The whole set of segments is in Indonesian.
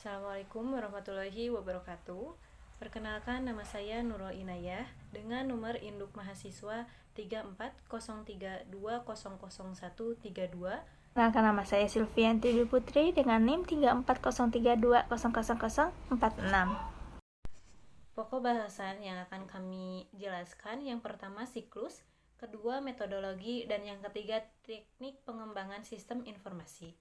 Assalamualaikum warahmatullahi wabarakatuh. Perkenalkan, nama saya Nurul Inayah dengan nomor induk mahasiswa 3403200132. Perkenalkan, nama saya Sylvianti Dwi Putri dengan NIM 3403200046. Pokok bahasan yang akan kami jelaskan yang pertama siklus, kedua metodologi, dan yang ketiga teknik pengembangan sistem informasi.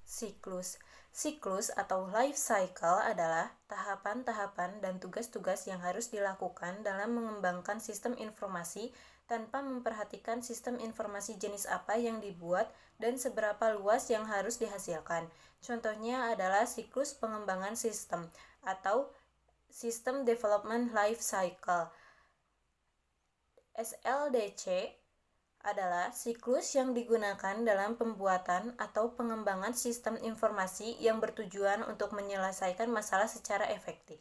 Siklus atau life cycle adalah tahapan-tahapan dan tugas-tugas yang harus dilakukan dalam mengembangkan sistem informasi tanpa memperhatikan sistem informasi jenis apa yang dibuat dan seberapa luas yang harus dihasilkan. Contohnya adalah siklus pengembangan sistem atau System Development Life Cycle. SLDC adalah siklus yang digunakan dalam pembuatan atau pengembangan sistem informasi yang bertujuan untuk menyelesaikan masalah secara efektif.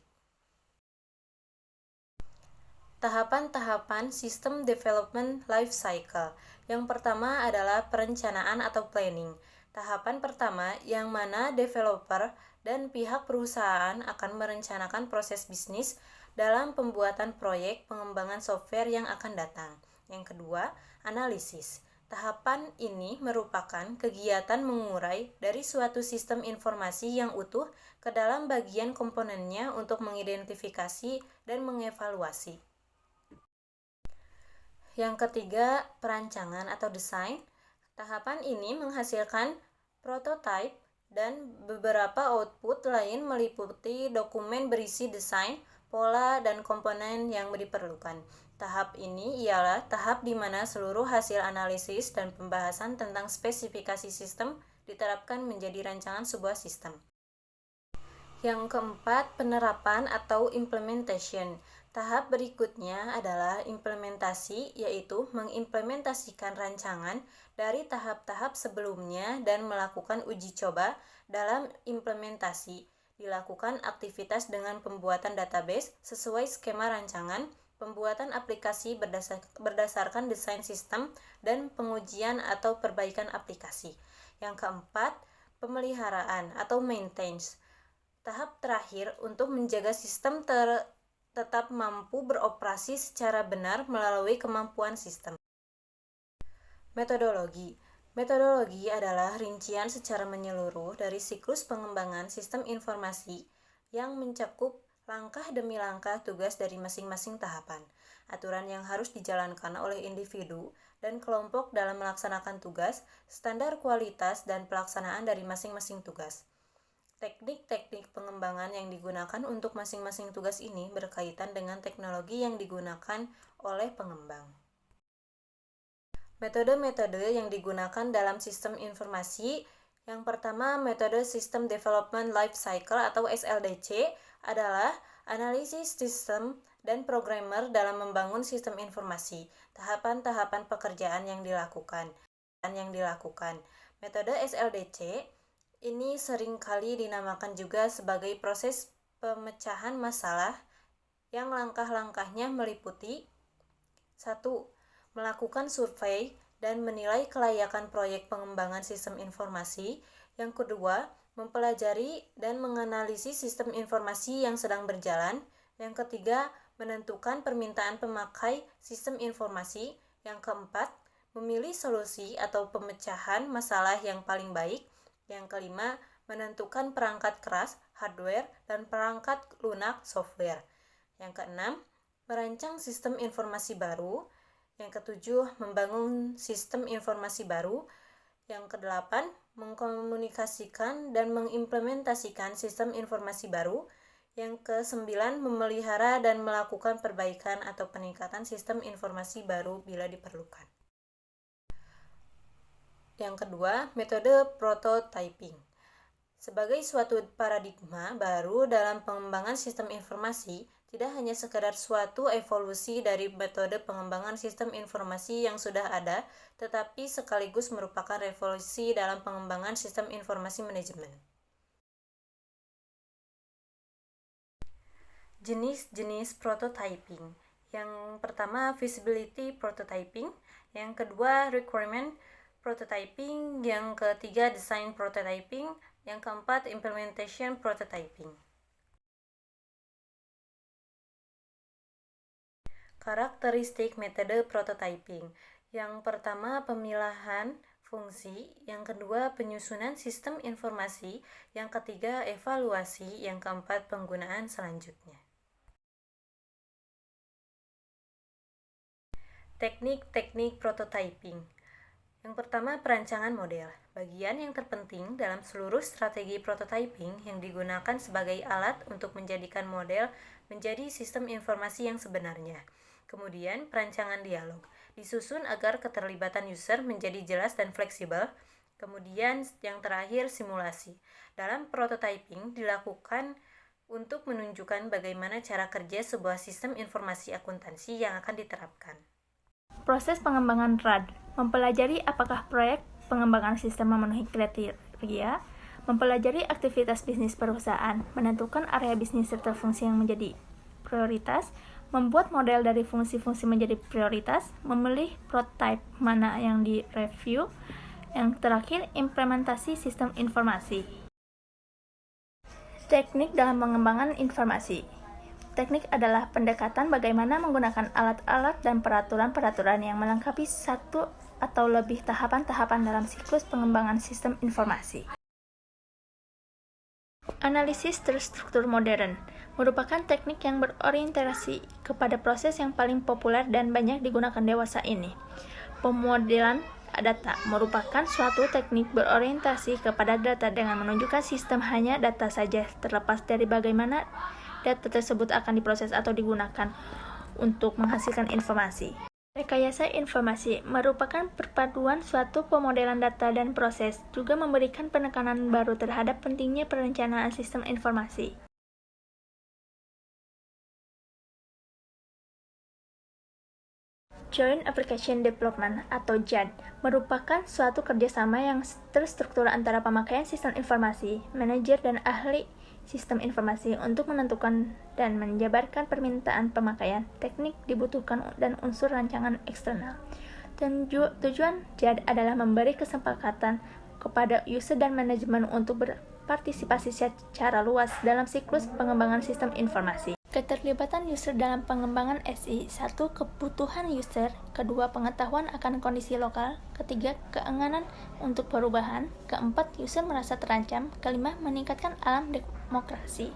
Tahapan-tahapan System Development Life Cycle. Yang pertama adalah perencanaan atau planning. Tahapan pertama yang mana developer dan pihak perusahaan akan merencanakan proses bisnis dalam pembuatan proyek pengembangan software yang akan datang. Yang kedua, analisis. Tahapan ini merupakan kegiatan mengurai dari suatu sistem informasi yang utuh ke dalam bagian komponennya untuk mengidentifikasi dan mengevaluasi. Yang ketiga, perancangan atau desain. Tahapan ini menghasilkan prototipe dan beberapa output lain meliputi dokumen berisi desain, pola, dan komponen yang diperlukan. Tahap ini ialah tahap di mana seluruh hasil analisis dan pembahasan tentang spesifikasi sistem diterapkan menjadi rancangan sebuah sistem. Yang keempat, penerapan atau implementation. Tahap berikutnya adalah implementasi, yaitu mengimplementasikan rancangan dari tahap-tahap sebelumnya dan melakukan uji coba dalam implementasi. Dilakukan aktivitas dengan pembuatan database sesuai skema rancangan, pembuatan aplikasi berdasarkan desain sistem, dan pengujian atau perbaikan aplikasi. Yang keempat, pemeliharaan atau maintenance. Tahap terakhir untuk menjaga sistem tetap mampu beroperasi secara benar melalui kemampuan sistem. Metodologi adalah rincian secara menyeluruh dari siklus pengembangan sistem informasi yang mencakup langkah demi langkah tugas dari masing-masing tahapan, aturan yang harus dijalankan oleh individu dan kelompok dalam melaksanakan tugas, standar kualitas dan pelaksanaan dari masing-masing tugas. Teknik-teknik pengembangan yang digunakan untuk masing-masing tugas ini berkaitan dengan teknologi yang digunakan oleh pengembang. Metode-metode yang digunakan dalam sistem informasi. Yang pertama, metode System Development Life Cycle atau SLDC adalah analisis sistem dan programmer dalam membangun sistem informasi. Tahapan-tahapan pekerjaan yang dilakukan. Metode SLDC ini seringkali dinamakan juga sebagai proses pemecahan masalah yang langkah-langkahnya meliputi 1. Melakukan survei dan menilai kelayakan proyek pengembangan sistem informasi. Yang kedua, mempelajari dan menganalisis sistem informasi yang sedang berjalan. Yang ketiga, menentukan permintaan pemakai sistem informasi. Yang keempat, memilih solusi atau pemecahan masalah yang paling baik. Yang kelima, menentukan perangkat keras, hardware, dan perangkat lunak, software. Yang keenam, merancang sistem informasi baru. Yang ketujuh, membangun sistem informasi baru. Yang kedelapan, mengkomunikasikan dan mengimplementasikan sistem informasi baru. Yang kesembilan, memelihara dan melakukan perbaikan atau peningkatan sistem informasi baru bila diperlukan. Yang kedua, metode prototyping. Sebagai suatu paradigma baru dalam pengembangan sistem informasi, tidak hanya sekadar suatu evolusi dari metode pengembangan sistem informasi yang sudah ada, tetapi sekaligus merupakan revolusi dalam pengembangan sistem informasi manajemen. Jenis-jenis prototyping. Yang pertama, feasibility prototyping. Yang kedua, requirement prototyping, yang ketiga design prototyping, yang keempat implementation prototyping. Karakteristik metode prototyping. Yang pertama, pemilahan fungsi, yang kedua, penyusunan sistem informasi, yang ketiga, evaluasi, yang keempat, penggunaan selanjutnya. Teknik-teknik prototyping. Yang pertama, perancangan model. Bagian yang terpenting dalam seluruh strategi prototyping yang digunakan sebagai alat untuk menjadikan model menjadi sistem informasi yang sebenarnya. Kemudian, perancangan dialog. Disusun agar keterlibatan user menjadi jelas dan fleksibel. Kemudian, yang terakhir, simulasi. Dalam prototyping dilakukan untuk menunjukkan bagaimana cara kerja sebuah sistem informasi akuntansi yang akan diterapkan. Proses pengembangan RAD mempelajari apakah proyek pengembangan sistem memenuhi kriteria, mempelajari aktivitas bisnis perusahaan, menentukan area bisnis serta fungsi yang menjadi prioritas, membuat model dari fungsi-fungsi menjadi prioritas, memilih prototype mana yang direview, yang terakhir implementasi sistem informasi. Teknik dalam pengembangan informasi. Teknik adalah pendekatan bagaimana menggunakan alat-alat dan peraturan-peraturan yang melengkapi satu atau lebih tahapan-tahapan dalam siklus pengembangan sistem informasi. Analisis terstruktur modern merupakan teknik yang berorientasi kepada proses yang paling populer dan banyak digunakan dewasa ini. Pemodelan data merupakan suatu teknik berorientasi kepada data dengan menunjukkan sistem hanya data saja, terlepas dari bagaimana data tersebut akan diproses atau digunakan untuk menghasilkan informasi. Rekayasa informasi merupakan perpaduan suatu pemodelan data dan proses, juga memberikan penekanan baru terhadap pentingnya perencanaan sistem informasi. Joint Application Development atau JAD merupakan suatu kerjasama yang terstruktur antara pemakaian sistem informasi, manajer, dan ahli sistem informasi untuk menentukan dan menjabarkan permintaan pemakaian, teknik dibutuhkan, dan unsur rancangan eksternal. Tujuan JAD adalah memberi kesepakatan kepada user dan manajemen untuk berpartisipasi secara luas dalam siklus pengembangan sistem informasi. Keterlibatan user dalam pengembangan SI. 1. Kebutuhan user. 2. Pengetahuan akan kondisi lokal. 3. Keinginan untuk perubahan. 4. User merasa terancam. 5. Meningkatkan alam demokrasi.